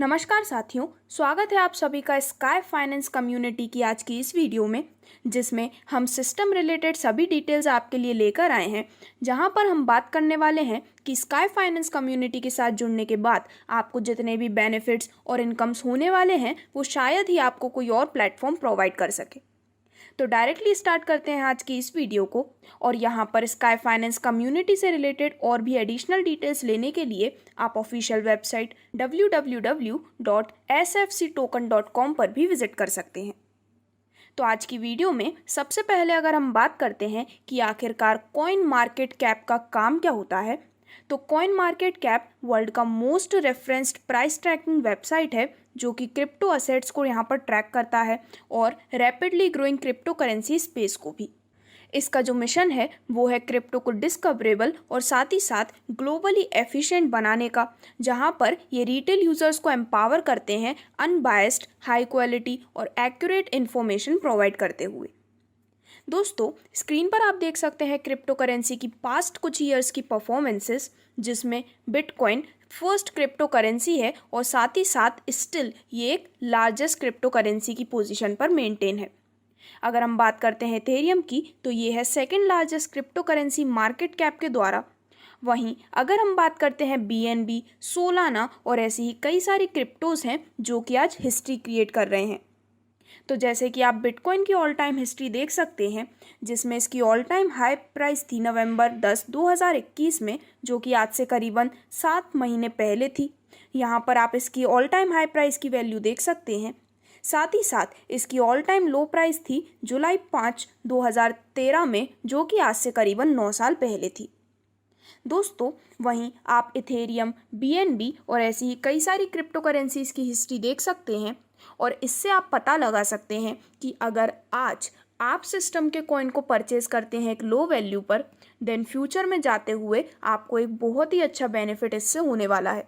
नमस्कार साथियों, स्वागत है आप सभी का स्काई फाइनेंस कम्युनिटी की आज की इस वीडियो में, जिसमें हम सिस्टम रिलेटेड सभी डिटेल्स आपके लिए लेकर आए हैं। जहां पर हम बात करने वाले हैं कि स्काई फाइनेंस कम्युनिटी के साथ जुड़ने के बाद आपको जितने भी बेनिफिट्स और इनकम्स होने वाले हैं वो शायद ही आपको कोई और प्लेटफॉर्म प्रोवाइड कर सके। तो डायरेक्टली स्टार्ट करते हैं आज की इस वीडियो को। और यहाँ पर स्काई फाइनेंस कम्युनिटी से रिलेटेड और भी एडिशनल डिटेल्स लेने के लिए आप ऑफिशियल वेबसाइट www.sfctoken.com पर भी विजिट कर सकते हैं। तो आज की वीडियो में सबसे पहले अगर हम बात करते हैं कि आखिरकार कॉइन मार्केट कैप का काम क्या होता है, तो कॉइन मार्केट कैप वर्ल्ड का most referenced price trekking website है जो कि क्रिप्टो असेट्स को यहाँ पर ट्रैक करता है और rapidly growing crypto currency space को भी। इसका जो मिशन है वो है क्रिप्टो को डिस्कवरेबल और साथ ही साथ ग्लोबली एफिशिएंट बनाने का, जहाँ पर ये रिटेल यूजर्स को एम्पावर करते हैं अनबायस्ड, हाई क्वालिटी और एक्यूरेट इन्फॉर्मेशन प्रोवाइड करते हुए। दोस्तों, स्क्रीन पर आप देख सकते हैं क्रिप्टो करेंसी की पास्ट कुछ ईयर्स की परफॉर्मेंसेस, जिसमें बिटकॉइन फर्स्ट क्रिप्टो करेंसी है और साथ ही साथ स्टिल ये एक लार्जेस्ट क्रिप्टो करेंसी की पोजीशन पर मेंटेन है। अगर हम बात करते हैं इथेरियम की, तो ये है second largest crypto currency market cap के द्वारा। वहीं अगर हम बात करते हैं बीएनबी, सोलाना और ऐसी ही कई सारी क्रिप्टोज हैं जो कि आज हिस्ट्री क्रिएट कर रहे हैं। तो जैसे कि आप बिटकॉइन की ऑल टाइम हिस्ट्री देख सकते हैं, जिसमें इसकी ऑल टाइम हाई प्राइस थी नवंबर 10, 2021 में, जो कि आज से करीबन 7 महीने पहले थी। यहाँ पर आप इसकी ऑल टाइम हाई प्राइस की वैल्यू देख सकते हैं। साथ ही साथ इसकी ऑल टाइम लो प्राइस थी जुलाई 5, 2013 में, जो कि आज से करीबन 9 साल पहले थी। दोस्तों, वहीं आप इथेरियम, बीएनबी और ऐसी ही कई सारी क्रिप्टो करेंसीज की हिस्ट्री देख सकते हैं और इससे आप पता लगा सकते हैं कि अगर आज आप सिस्टम के कॉइन को परचेज करते हैं एक लो वैल्यू पर, देन फ्यूचर में जाते हुए आपको एक बहुत ही अच्छा बेनिफिट इससे होने वाला है।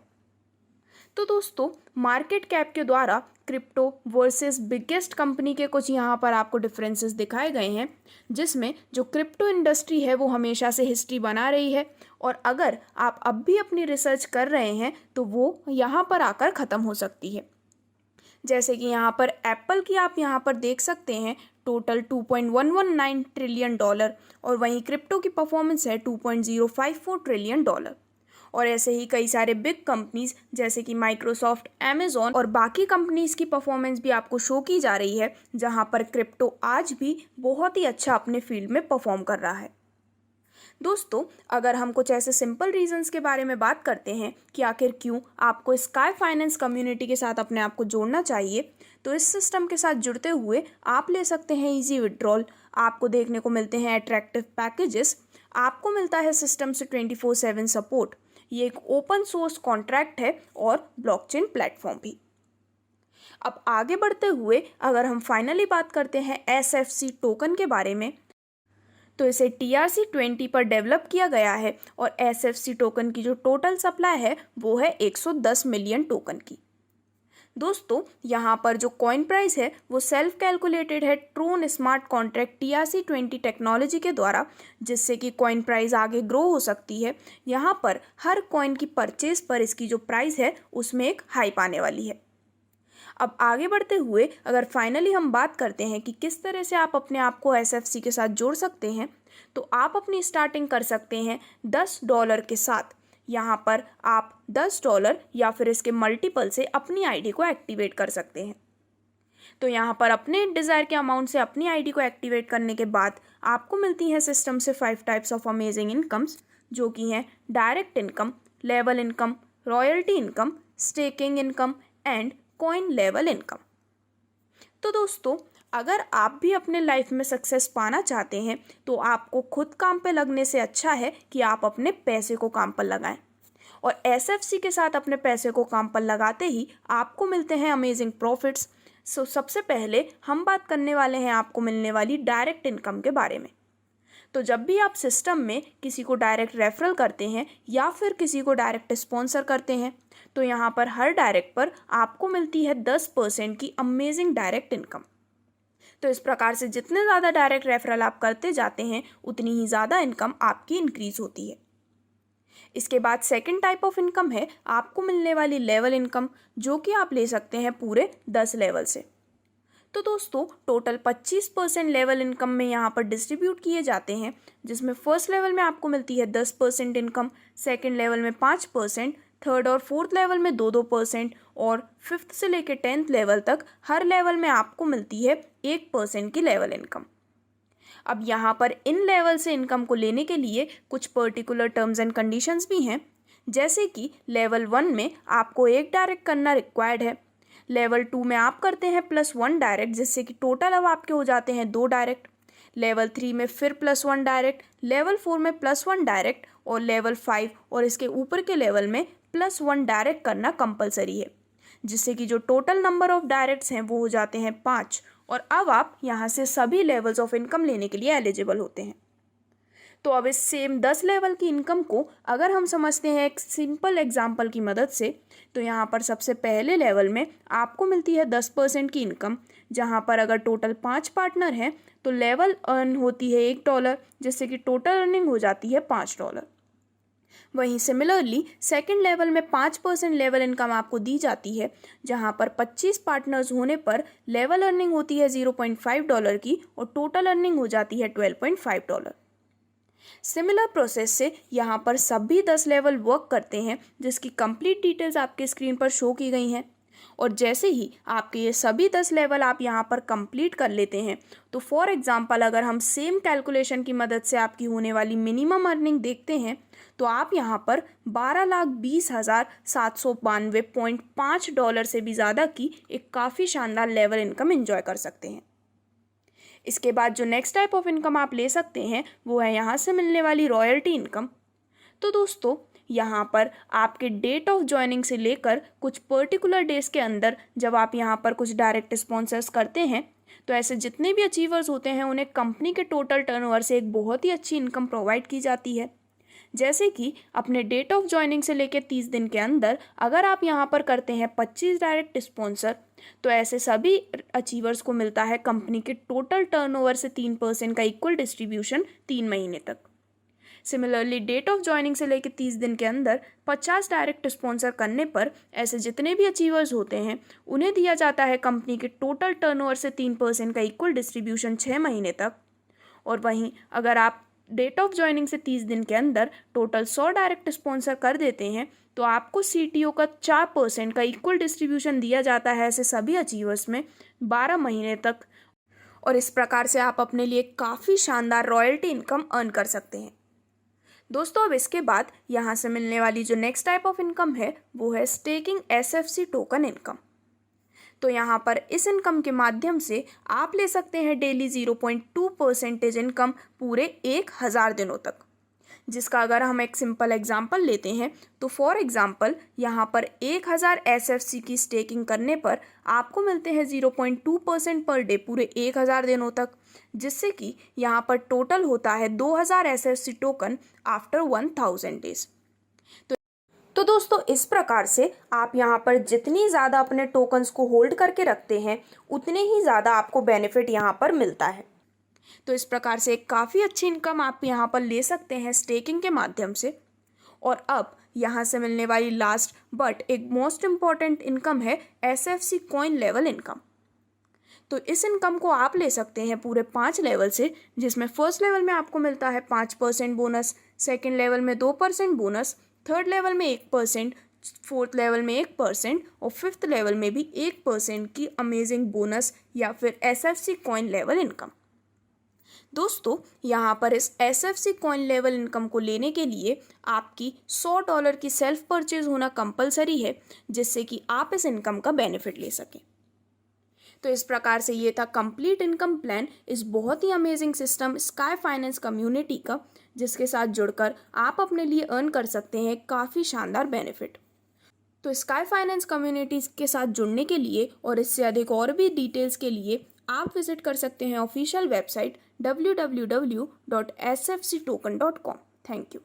तो दोस्तों, मार्केट कैप के द्वारा क्रिप्टो वर्सेस बिगेस्ट कंपनी के कुछ यहाँ पर आपको डिफरेंसेस दिखाए गए हैं, जिसमें जो क्रिप्टो इंडस्ट्री है वो हमेशा से हिस्ट्री बना रही है और अगर आप अब भी अपनी रिसर्च कर रहे हैं तो वो यहाँ पर आकर ख़त्म हो सकती है। जैसे कि यहाँ पर एप्पल की आप यहाँ पर देख सकते हैं टोटल $2.119 ट्रिलियन और वहीं क्रिप्टो की परफॉर्मेंस है $2.054 ट्रिलियन। और ऐसे ही कई सारे बिग कंपनीज जैसे कि माइक्रोसॉफ्ट, अमेजॉन और बाकी कंपनीज की परफॉर्मेंस भी आपको शो की जा रही है, जहाँ पर क्रिप्टो आज भी बहुत ही अच्छा अपने फील्ड में परफॉर्म कर रहा है। दोस्तों, अगर हम कुछ ऐसे सिंपल रीजंस के बारे में बात करते हैं कि आखिर क्यों आपको स्काई फाइनेंस कम्युनिटी के साथ अपने आप को जोड़ना चाहिए, तो इस सिस्टम के साथ जुड़ते हुए आप ले सकते हैं इजी विड्रॉल, आपको देखने को मिलते हैं अट्रैक्टिव पैकेजेस, आपको मिलता है सिस्टम से 24/7 सपोर्ट। ये एक ओपन सोर्स कॉन्ट्रैक्ट है और ब्लॉकचेन प्लेटफॉर्म भी। अब आगे बढ़ते हुए अगर हम फाइनली बात करते हैं एसएफसी टोकन के बारे में, तो इसे TRC20 पर डेवलप किया गया है और SFC टोकन की जो टोटल सप्लाई है वो है 110 मिलियन टोकन की। दोस्तों, यहाँ पर जो कॉइन प्राइस है वो सेल्फ कैलकुलेटेड है ट्रोन स्मार्ट कॉन्ट्रैक्ट TRC20 टेक्नोलॉजी के द्वारा, जिससे कि कॉइन प्राइस आगे ग्रो हो सकती है। यहाँ पर हर कॉइन की परचेज पर इसकी जो प्राइस है उसमें एक हाइप आने वाली है। अब आगे बढ़ते हुए अगर फाइनली हम बात करते हैं कि किस तरह से आप अपने आप को SFC के साथ जोड़ सकते हैं, तो आप अपनी स्टार्टिंग कर सकते हैं $10 के साथ। यहाँ पर आप $10 या फिर इसके मल्टीपल से अपनी आईडी को एक्टिवेट कर सकते हैं। तो यहाँ पर अपने डिज़ायर के अमाउंट से अपनी आईडी को एक्टिवेट करने के बाद आपको मिलती हैं सिस्टम से 5 टाइप्स ऑफ अमेजिंग इनकम्स, जो कि हैं direct income, level income, royalty income, staking income and coin level income. तो दोस्तों, अगर आप भी अपने लाइफ में सक्सेस पाना चाहते हैं तो आपको खुद काम पे लगने से अच्छा है कि आप अपने पैसे को काम पर लगाएं। और SFC के साथ अपने पैसे को काम पर लगाते ही आपको मिलते हैं अमेजिंग प्रॉफिट्स। सबसे पहले हम बात करने वाले हैं आपको मिलने वाली डायरेक्ट इनकम के बारे में। तो जब भी आप सिस्टम में किसी को डायरेक्ट रेफरल करते हैं या फिर किसी को डायरेक्ट स्पॉन्सर करते हैं, तो यहाँ पर हर डायरेक्ट पर आपको मिलती है 10% की अमेजिंग डायरेक्ट इनकम। तो इस प्रकार से जितने ज़्यादा डायरेक्ट रेफरल आप करते जाते हैं उतनी ही ज़्यादा इनकम आपकी इंक्रीज होती है। इसके बाद सेकंड टाइप ऑफ इनकम है आपको मिलने वाली लेवल इनकम, जो कि आप ले सकते हैं पूरे 10 लेवल से। तो दोस्तों टोटल 25% लेवल इनकम में यहाँ पर डिस्ट्रीब्यूट किए जाते हैं, जिसमें फर्स्ट लेवल में आपको मिलती है 10% इनकम, सेकंड लेवल में 5%, थर्ड और फोर्थ लेवल में 2% और फिफ्थ से लेकर 10th लेवल तक हर लेवल में आपको मिलती है 1% की लेवल इनकम। अब यहाँ पर इन लेवल से इनकम को लेने के लिए कुछ पर्टिकुलर टर्म्स एंड कंडीशंस भी हैं, जैसे कि लेवल 1 में आपको 1 डायरेक्ट करना रिक्वायर्ड है, लेवल 2 में आप करते हैं +1 डायरेक्ट, जिससे कि टोटल अब आपके हो जाते हैं 2 डायरेक्ट, लेवल 3 में फिर +1 डायरेक्ट, लेवल 4 में +1 डायरेक्ट और लेवल 5 और इसके ऊपर के लेवल में +1 डायरेक्ट करना कंपलसरी है, जिससे कि जो टोटल नंबर ऑफ डायरेक्ट्स हैं वो हो जाते हैं 5 और अब आप यहाँ से सभी लेवल्स ऑफ इनकम लेने के लिए एलिजिबल होते हैं। तो अब इस सेम 10 लेवल की इनकम को अगर हम समझते हैं एक सिंपल एग्जांपल की मदद से, तो यहाँ पर सबसे पहले लेवल में आपको मिलती है 10% की इनकम, जहाँ पर अगर टोटल 5 पार्टनर हैं तो लेवल अर्न होती है $1, जिससे कि टोटल अर्निंग हो जाती है $5। वहीं सिमिलरली सेकंड लेवल में 5% लेवल इनकम आपको दी जाती है, जहां पर 25 पार्टनर्स होने पर लेवल अर्निंग होती है $0.5 की और टोटल अर्निंग हो जाती है $12.5। सिमिलर प्रोसेस से यहाँ पर सभी 10 लेवल वर्क करते हैं, जिसकी कंप्लीट डिटेल्स आपके स्क्रीन पर शो की गई हैं। और जैसे ही आपके ये सभी 10 लेवल आप यहाँ पर कंप्लीट कर लेते हैं, तो फॉर एग्जांपल अगर हम सेम कैलकुलेशन की मदद से आपकी होने वाली मिनिमम अर्निंग देखते हैं, तो आप यहाँ पर $12,20,792.5 से भी ज़्यादा की एक काफ़ी शानदार लेवल इनकम एंजॉय कर सकते हैं। इसके बाद जो नेक्स्ट टाइप ऑफ इनकम आप ले सकते हैं वो है यहाँ से मिलने वाली रॉयल्टी इनकम। तो दोस्तों यहाँ पर आपके डेट ऑफ ज्वाइनिंग से लेकर कुछ पर्टिकुलर डेज के अंदर जब आप यहाँ पर कुछ डायरेक्ट स्पॉन्सर्स करते हैं, तो ऐसे जितने भी अचीवर्स होते हैं उन्हें कंपनी के टोटल टर्नओवर से एक बहुत ही अच्छी इनकम प्रोवाइड की जाती है। जैसे कि अपने डेट ऑफ ज्वाइनिंग से लेकर 30 दिन के अंदर अगर आप यहाँ पर करते हैं 25 डायरेक्ट स्पॉन्सर, तो ऐसे सभी अचीवर्स को मिलता है कंपनी के टोटल टर्नओवर से 3% का इक्वल डिस्ट्रीब्यूशन 3 महीने तक। सिमिलरली डेट ऑफ ज्वाइनिंग से लेकर 30 दिन के अंदर 50 डायरेक्ट स्पॉन्सर करने पर ऐसे जितने भी अचीवर्स होते हैं उन्हें दिया जाता है कंपनी के टोटल टर्नओवर से 3% का इक्वल डिस्ट्रीब्यूशन 6 महीने तक। और वहीं अगर आप डेट ऑफ ज्वाइनिंग से 30 दिन के अंदर टोटल 100 डायरेक्ट स्पॉन्सर कर देते हैं, तो आपको CTO का 4% का इक्वल डिस्ट्रीब्यूशन दिया जाता है ऐसे सभी अचीवर्स में 12 महीने तक। और इस प्रकार से आप अपने लिए काफ़ी शानदार रॉयल्टी इनकम अर्न कर सकते हैं। दोस्तों अब इसके बाद यहाँ से मिलने वाली जो नेक्स्ट टाइप ऑफ इनकम है वो है स्टेकिंग SFC टोकन इनकम। तो यहाँ पर इस इनकम के माध्यम से आप ले सकते हैं डेली 0.2% इनकम पूरे 1000 दिनों तक, जिसका अगर हम एक सिंपल एग्जांपल लेते हैं तो फॉर एग्जांपल यहाँ पर 1000 SFC की स्टेकिंग करने पर आपको मिलते हैं 0.2% पर डे पूरे 1000 दिनों तक, जिससे कि यहाँ पर टोटल होता है 2000 SFC टोकन आफ्टर 1000 डेज। तो दोस्तों इस प्रकार से आप यहाँ पर जितनी ज़्यादा अपने टोकन्स को होल्ड करके रखते हैं उतने ही ज़्यादा आपको बेनिफिट यहाँ पर मिलता है। तो इस प्रकार से एक काफ़ी अच्छी इनकम आप यहाँ पर ले सकते हैं स्टेकिंग के माध्यम से। और अब यहाँ से मिलने वाली लास्ट बट एक मोस्ट इम्पॉर्टेंट इनकम है SFC कॉइन लेवल इनकम। तो इस इनकम को आप ले सकते हैं पूरे 5 लेवल से, जिसमें फर्स्ट लेवल में आपको मिलता है 5% बोनस, सेकेंड लेवल में 2% बोनस, थर्ड लेवल में 1%, फोर्थ लेवल में 1% और फिफ्थ लेवल में भी 1% की अमेजिंग बोनस या फिर SFC कॉइन लेवल इनकम। दोस्तों यहाँ पर इस SFC कॉइन लेवल इनकम को लेने के लिए आपकी $100 की सेल्फ परचेज होना कंपलसरी है, जिससे कि आप इस इनकम का बेनिफिट ले सकें। तो इस प्रकार से ये था कंप्लीट इनकम प्लान इस बहुत ही amazing system sky finance community का, जिसके साथ जुड़कर आप अपने लिए अर्न कर सकते हैं काफ़ी शानदार बेनिफिट। तो स्काई फाइनेंस कम्युनिटी के साथ जुड़ने के लिए और इससे अधिक और भी डिटेल्स के लिए आप विजिट कर सकते हैं official website www.sfctoken.com। Thank you.